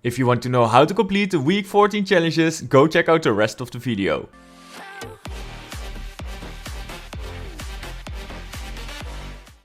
If you want to know how to complete the week 14 challenges, go check out the rest of the video.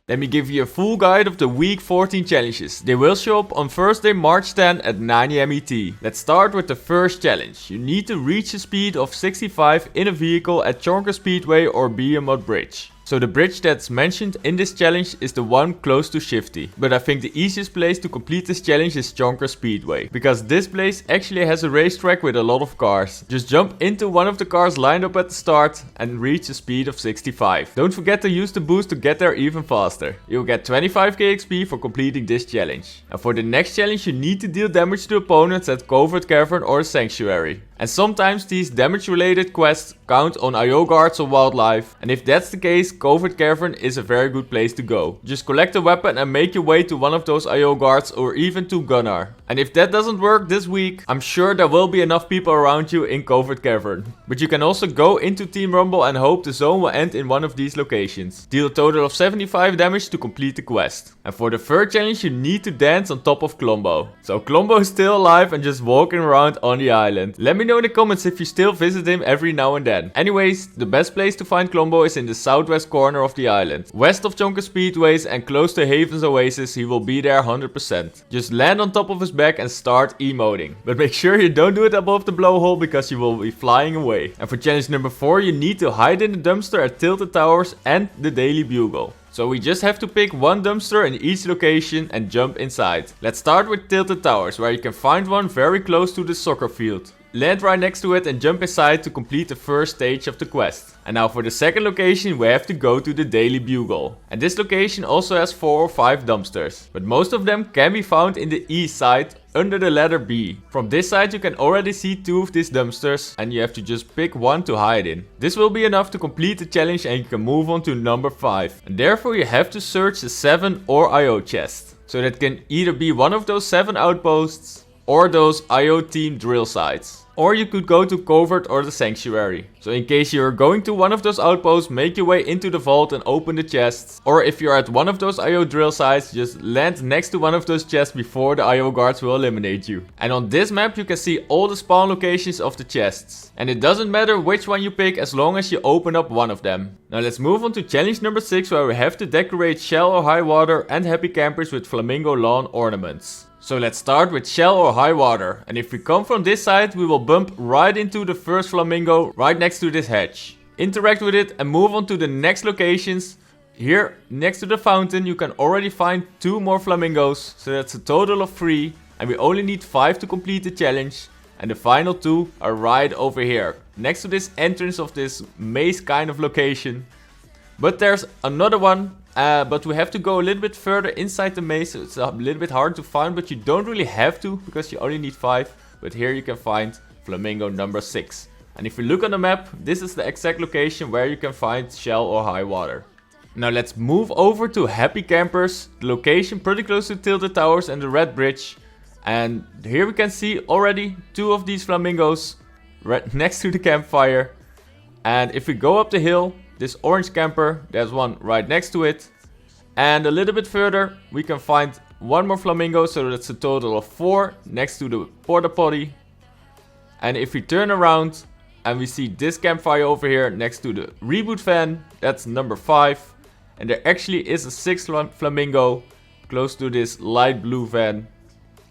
Let me give you a full guide of the week 14 challenges. They will show up on Thursday, March 10 at 9 AM ET. Let's start with the first challenge. You need to reach a speed of 65 in a vehicle at Chonker Speedway or Behemoth Bridge. So the bridge that's mentioned in this challenge is the one close to Shifty. But I think the easiest place to complete this challenge is Chonker Speedway. Because this place actually has a racetrack with a lot of cars. Just jump into one of the cars lined up at the start and reach a speed of 65. Don't forget to use the boost to get there even faster. You'll get 25k XP for completing this challenge. And for the next challenge you need to deal damage to opponents at Covert Cavern or Sanctuary. And sometimes these damage related quests count on IO guards or wildlife. And if that's the case, Covert Cavern is a very good place to go. Just collect a weapon and make your way to one of those IO guards or even to Gunnar. And if that doesn't work this week, I'm sure there will be enough people around you in Covert Cavern. But you can also go into Team Rumble and hope the zone will end in one of these locations. Deal a total of 75 damage to complete the quest. And for the third challenge you need to dance on top of Klombo. So Klombo is still alive and just walking around on the island. Let me know in the comments if you still visit him every now and then. Anyways, the best place to find Klombo is in the southwest corner of the island. West of Chonker Speedways and close to Haven's Oasis, he will be there 100%. Just land on top of his back and start emoting. But make sure you don't do it above the blowhole because you will be flying away. And for challenge number 4 you need to hide in the dumpster at Tilted Towers and the Daily Bugle. So we just have to pick one dumpster in each location and jump inside. Let's start with Tilted Towers, where you can find one very close to the soccer field. Land right next to it and jump inside to complete the first stage of the quest. And now for the second location we have to go to the Daily Bugle. And this location also has 4 or 5 dumpsters. But most of them can be found in the east side under the letter B. From this side you can already see 2 of these dumpsters and you have to just pick one to hide in. This will be enough to complete the challenge and you can move on to number 5. And therefore you have to search the 7 or IO chest. So that can either be one of those 7 outposts or those IO team drill sites. Or you could go to Covert or the Sanctuary. So in case you're going to one of those outposts, make your way into the vault and open the chests. Or if you're at one of those IO drill sites, just land next to one of those chests before the IO guards will eliminate you. And on this map you can see all the spawn locations of the chests. And it doesn't matter which one you pick as long as you open up one of them. Now let's move on to challenge number 6, where we have to decorate Shell or High Water and Happy Campers with Flamingo lawn ornaments. So let's start with Shell or High Water. And if we come from this side, we will bump right into the first flamingo right next to this hatch. Interact with it and move on to the next locations. Here next to the fountain you can already find 2 more flamingos. So that's a total of 3. And we only need 5 to complete the challenge. And the final 2 are right over here. Next to this entrance of this maze kind of location. But there's another one. But we have to go a little bit further inside the maze, so it's a little bit hard to find, but you don't really have to, because you only need 5. But here you can find Flamingo number 6. And if you look on the map, this is the exact location where you can find Shell or High Water. Now let's move over to Happy Campers, the location pretty close to Tilted Towers and the Red Bridge. And here we can see already 2 of these flamingos right next to the campfire. And if we go up the hill, this orange camper, there's one right next to it. And a little bit further we can find one more flamingo, so that's a total of 4 next to the porta potty. And if we turn around and we see this campfire over here next to the reboot van, that's number 5. And there actually is a 6th flamingo close to this light blue van.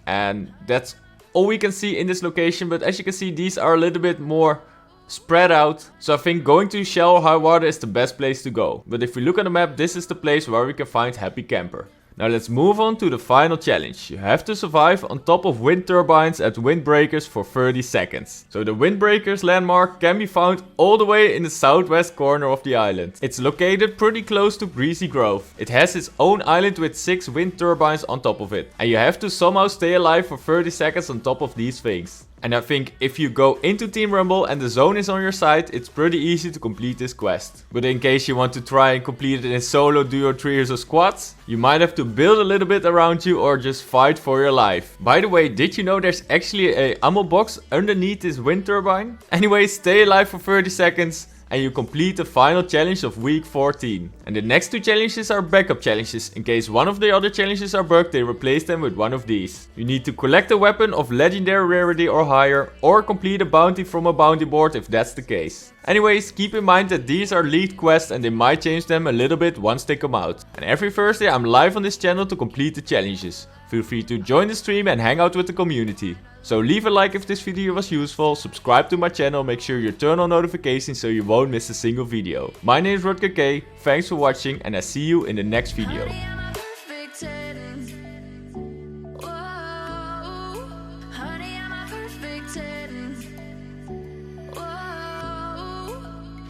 And that's all we can see in this location, but as you can see these are a little bit more spread out. So I think going to Shell or High Water is the best place to go. But if we look on the map, this is the place where we can find Happy Camper. Now let's move on to the final challenge. You have to survive on top of wind turbines at Windbreakers for 30 seconds. So the Windbreakers landmark can be found all the way in the southwest corner of the island. It's located pretty close to Greasy Grove. It has its own island with 6 wind turbines on top of it. And you have to somehow stay alive for 30 seconds on top of these things. And I think if you go into Team Rumble and the zone is on your side, it's pretty easy to complete this quest. But in case you want to try and complete it in solo, duo, trios or squads, you might have to build a little bit around you or just fight for your life. By the way, did you know there's actually a ammo box underneath this wind turbine? Anyway, stay alive for 30 seconds and you complete the final challenge of week 14. And the next 2 challenges are backup challenges. In case one of the other challenges are bugged, they replace them with one of these. You need to collect a weapon of legendary rarity or higher, or complete a bounty from a bounty board if that's the case. Anyways, keep in mind that these are leaked quests and they might change them a little bit once they come out. And every Thursday I'm live on this channel to complete the challenges. Feel free to join the stream and hang out with the community. So leave a like if this video was useful, subscribe to my channel, make sure you turn on notifications so you won't miss a single video. My name is RutgerK, thanks for watching and I see you in the next video.